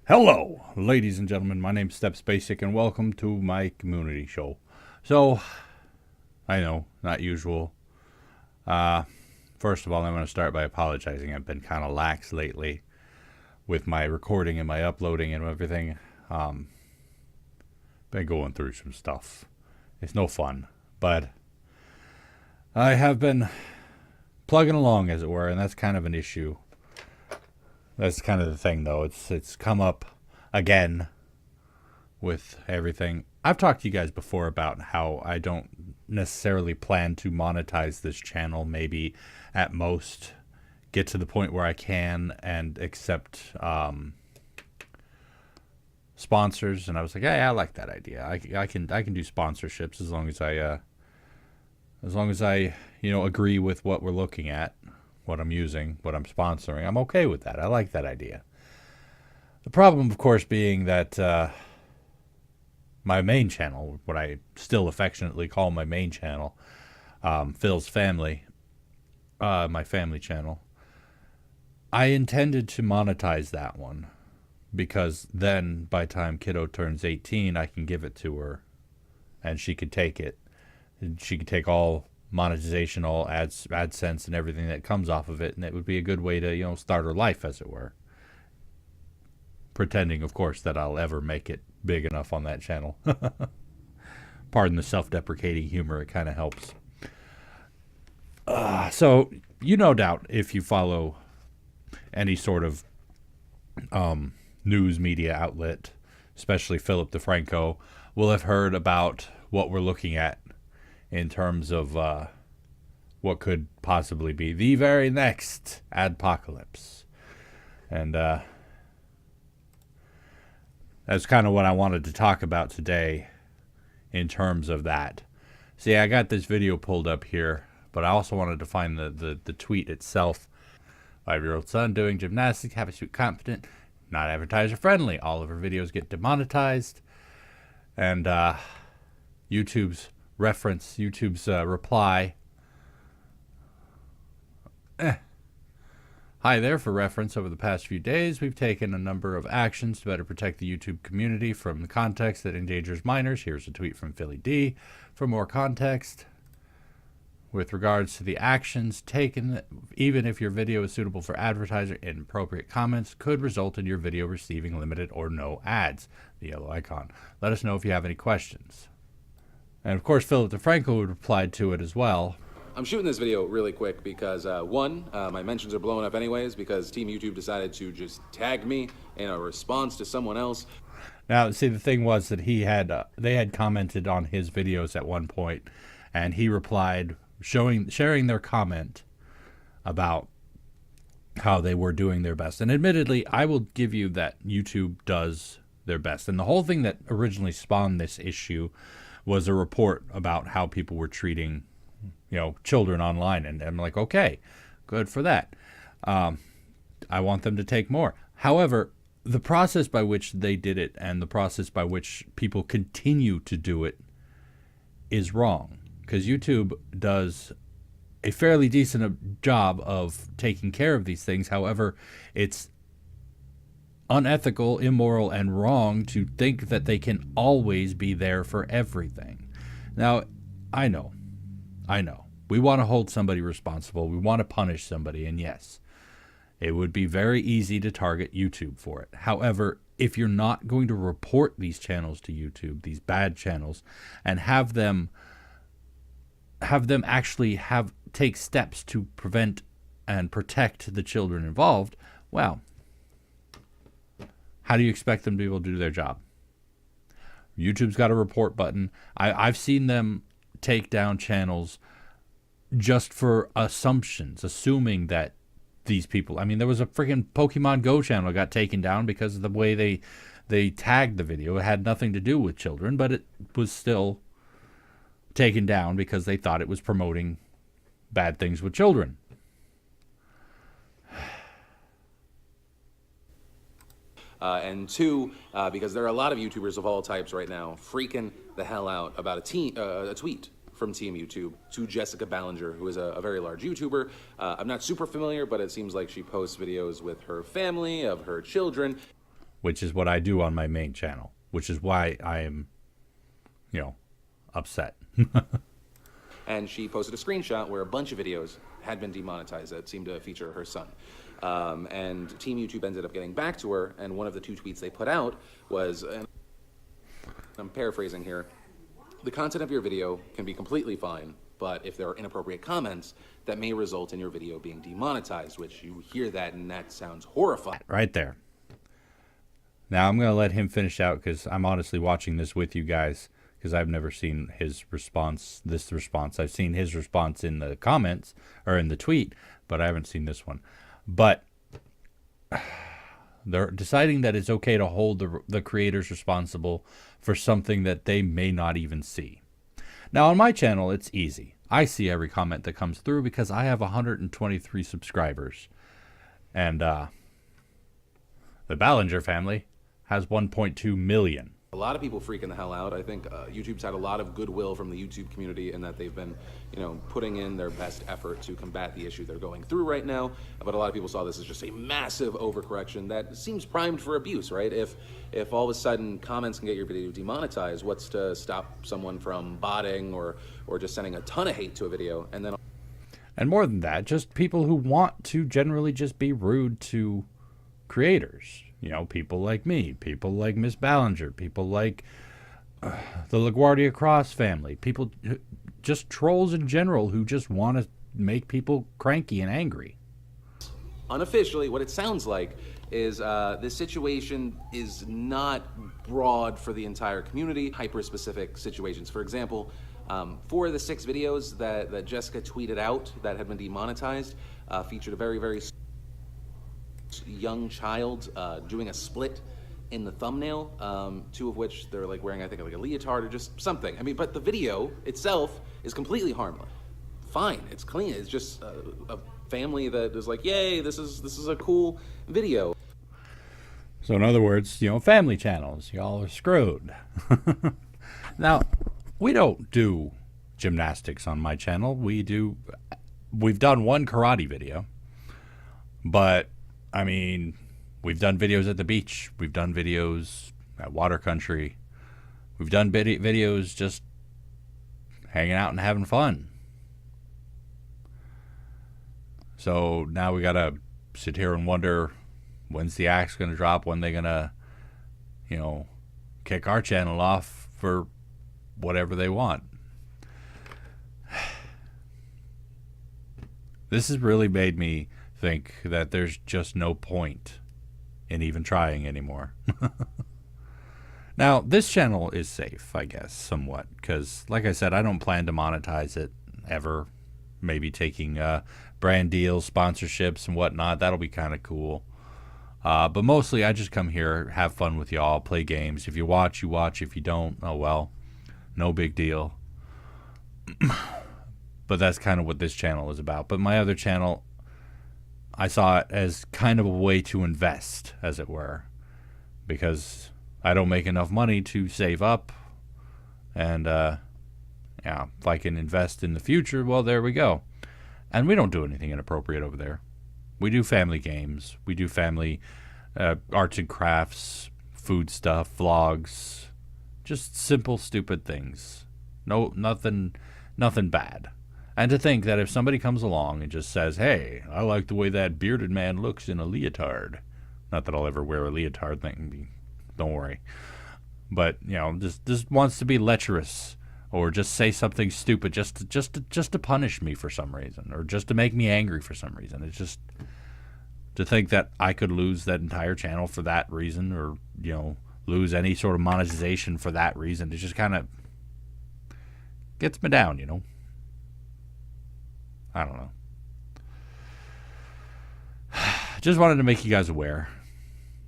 Hello, ladies and gentlemen. My name's StepsBasic, and welcome to my community show. So, I know, not usual. Uh, First of all, I'm going to start by apologizing. I've been kind of lax lately with my recording and my uploading and everything. Been going through some stuff. It's no fun, but I have been plugging along, as it were, and that's kind of an issue. That's kind of the thing, though. It's come up again with everything. I've talked to you guys before about how I don't necessarily plan to monetize this channel. Maybe at most get to the point where I can and accept sponsors. And I was like, hey, I like that idea. I can do sponsorships as long as I agree with what we're looking at, what I'm using, what I'm sponsoring. I'm okay with that. I like that idea. The problem, of course, being that my main channel, what I still affectionately call my main channel, Phil's Family, my family channel, I intended to monetize that one because then by the time kiddo turns 18, I can give it to her and she could take it. She could take all monetization, all AdSense and everything that comes off of it, and it would be a good way to, start her life, as it were. Pretending, of course, that I'll ever make it big enough on that channel. Pardon the self-deprecating humor, it kind of helps. So, no doubt, if you follow any sort of news media outlet, especially Philip DeFranco, will have heard about what we're looking at in terms of what could possibly be the very next adpocalypse. And that's kind of what I wanted to talk about today in terms of that. See, I got this video pulled up here, but I also wanted to find the tweet itself. 5-year-old son doing gymnastics, happy, sweet, confident, not advertiser friendly. All of her videos get demonetized. And YouTube's reply. Hi there. For reference, over the past few days, we've taken a number of actions to better protect the YouTube community from the context that endangers minors. Here's a tweet from Philly D. For more context, with regards to the actions taken, even if your video is suitable for advertiser, inappropriate comments could result in your video receiving limited or no ads. The yellow icon. Let us know if you have any questions. And of course, Philip DeFranco replied to it as well. I'm shooting this video really quick because, one, my mentions are blowing up anyways because Team YouTube decided to just tag me in a response to someone else. Now, see, the thing was that they had commented on his videos at one point, and he replied, sharing their comment about how they were doing their best. And admittedly, I will give you that YouTube does their best. And the whole thing that originally spawned this issue was a report about how people were treating, children online. And I'm like, okay, good for that. I want them to take more. However, the process by which they did it and the process by which people continue to do it is wrong, because YouTube does a fairly decent job of taking care of these things. However, it's unethical, immoral, and wrong to think that they can always be there for everything. Now, I know. We want to hold somebody responsible. We want to punish somebody, and yes, it would be very easy to target YouTube for it. However, if you're not going to report these channels to YouTube, these bad channels, and have them actually take steps to prevent and protect the children involved, well, how do you expect them to be able to do their job? YouTube's got a report button. I've seen them take down channels just for assumptions, assuming that these people, there was a freaking Pokemon Go channel that got taken down because of the way they tagged the video. It had nothing to do with children, but it was still taken down because they thought it was promoting bad things with children. And two, because there are a lot of YouTubers of all types right now freaking the hell out about a tweet from Team YouTube to Jessica Ballinger, who is a very large YouTuber. I'm not super familiar, but it seems like she posts videos with her family, of her children. which is what I do on my main channel, which is why I am, upset. And she posted a screenshot where a bunch of videos had been demonetized that seemed to feature her son. And Team YouTube ended up getting back to her, and one of the 2 tweets they put out was, and I'm paraphrasing here, the content of your video can be completely fine, but if there are inappropriate comments, that may result in your video being demonetized, which you hear that and that sounds horrifying. Right there. Now I'm going to let him finish out because I'm honestly watching this with you guys because I've never seen his response, I've seen his response in the comments or in the tweet, but I haven't seen this one. But they're deciding that it's okay to hold the creators responsible for something that they may not even see. Now on my channel, it's easy. I see every comment that comes through because I have 123 subscribers. And the Ballinger family has 1.2 million. A lot of people freaking the hell out. I think YouTube's had a lot of goodwill from the YouTube community in that they've been, putting in their best effort to combat the issue they're going through right now. But a lot of people saw this as just a massive overcorrection that seems primed for abuse, right? If all of a sudden comments can get your video demonetized, what's to stop someone from botting or just sending a ton of hate to a video? And more than that, just people who want to generally just be rude to creators. People like me, people like Miss Ballinger, people like the LaGuardia Cross family, people, just trolls in general who just want to make people cranky and angry. Unofficially, what it sounds like is this situation is not broad for the entire community, hyper-specific situations. For example, 4 of the 6 videos that Jessica tweeted out that had been demonetized featured a very, very young child doing a split in the thumbnail, 2 of which they're like wearing, I think, like a leotard or just something. I mean, but the video itself is completely harmless. Fine, it's clean. It's just a family that is like, yay, this is a cool video. So in other words, family channels, y'all are screwed. Now, we don't do gymnastics on my channel. We've done one karate video, but I mean, we've done videos at the beach. We've done videos at water country. We've done videos just hanging out and having fun. So now we got to sit here and wonder when's the axe going to drop, when they're going to, kick our channel off for whatever they want. This has really made me think that there's just no point in even trying anymore. Now, this channel is safe, I guess, somewhat, because, like I said, I don't plan to monetize it ever. Maybe taking brand deals, sponsorships, and whatnot. That'll be kind of cool. But mostly, I just come here, have fun with y'all, play games. If you watch, you watch. If you don't, oh well, no big deal. But that's kind of what this channel is about. But my other channel, I saw it as kind of a way to invest, as it were, because I don't make enough money to save up, and if I can invest in the future, well, there we go. And we don't do anything inappropriate over there. We do family games, we do family arts and crafts, food stuff, vlogs, just simple, stupid things. Nothing bad. And to think that if somebody comes along and just says, hey, I like the way that bearded man looks in a leotard. Not that I'll ever wear a leotard thing, don't worry. But, just wants to be lecherous or just say something stupid just to punish me for some reason, or just to make me angry for some reason. It's just to think that I could lose that entire channel for that reason, or, lose any sort of monetization for that reason. It just kind of gets me down, I don't know. Just wanted to make you guys aware.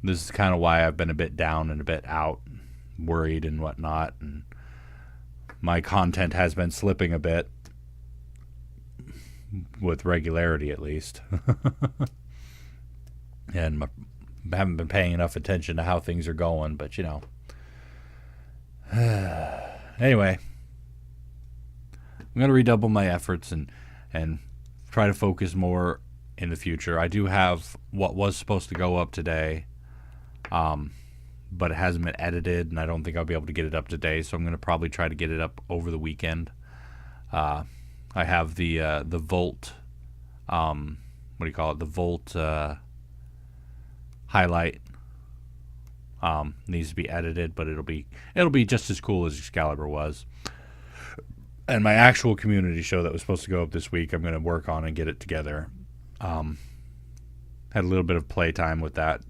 This is kind of why I've been a bit down and a bit out, worried and whatnot, and my content has been slipping a bit, with regularity at least. And I haven't been paying enough attention to how things are going, but anyway, I'm going to redouble my efforts and try to focus more in the future. I do have what was supposed to go up today, but it hasn't been edited, and I don't think I'll be able to get it up today. So I'm going to probably try to get it up over the weekend. I have the Volt, what do you call it? The Volt highlight. Needs to be edited, but it'll be just as cool as Excalibur was. And my actual community show that was supposed to go up this week, I'm going to work on and get it together. Had a little bit of playtime with that.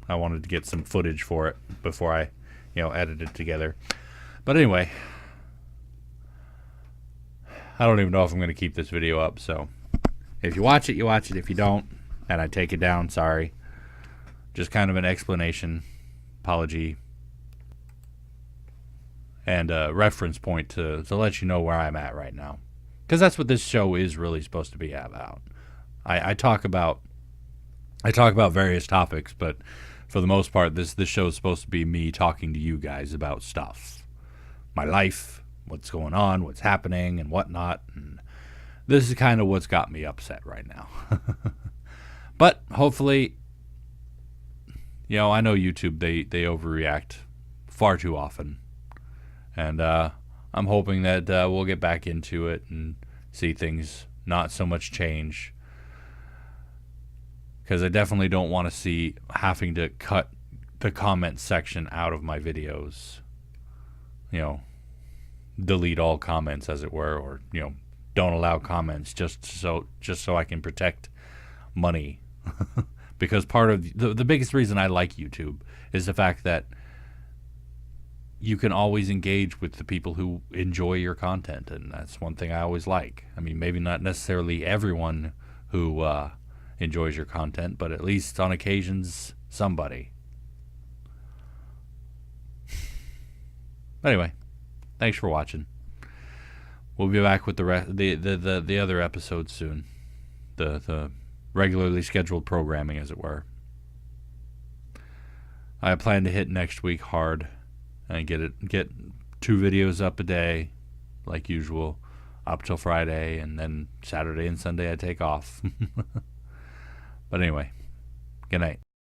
I wanted to get some footage for it before I, edit it together. But anyway, I don't even know if I'm going to keep this video up. So if you watch it, you watch it. If you don't, and I take it down, sorry. Just kind of an explanation, apology, and a reference point to let you know where I'm at right now. Because that's what this show is really supposed to be about. I talk about various topics, but for the most part, this show is supposed to be me talking to you guys about stuff. My life, what's going on, what's happening, and whatnot. And this is kind of what's got me upset right now. But hopefully, I know YouTube, they overreact far too often. And I'm hoping that we'll get back into it and see things not so much change. Because I definitely don't want to see having to cut the comment section out of my videos. Delete all comments, as it were, or don't allow comments just so I can protect money. Because part of the biggest reason I like YouTube is the fact that you can always engage with the people who enjoy your content, and that's one thing I always like. I mean, maybe not necessarily everyone who enjoys your content, but at least on occasions, somebody. Anyway, thanks for watching. We'll be back with the other episodes soon. The regularly scheduled programming, as it were. I plan to hit next week hard and get 2 videos up a day, like usual, up till Friday, and then Saturday and Sunday I take off. But anyway, good night.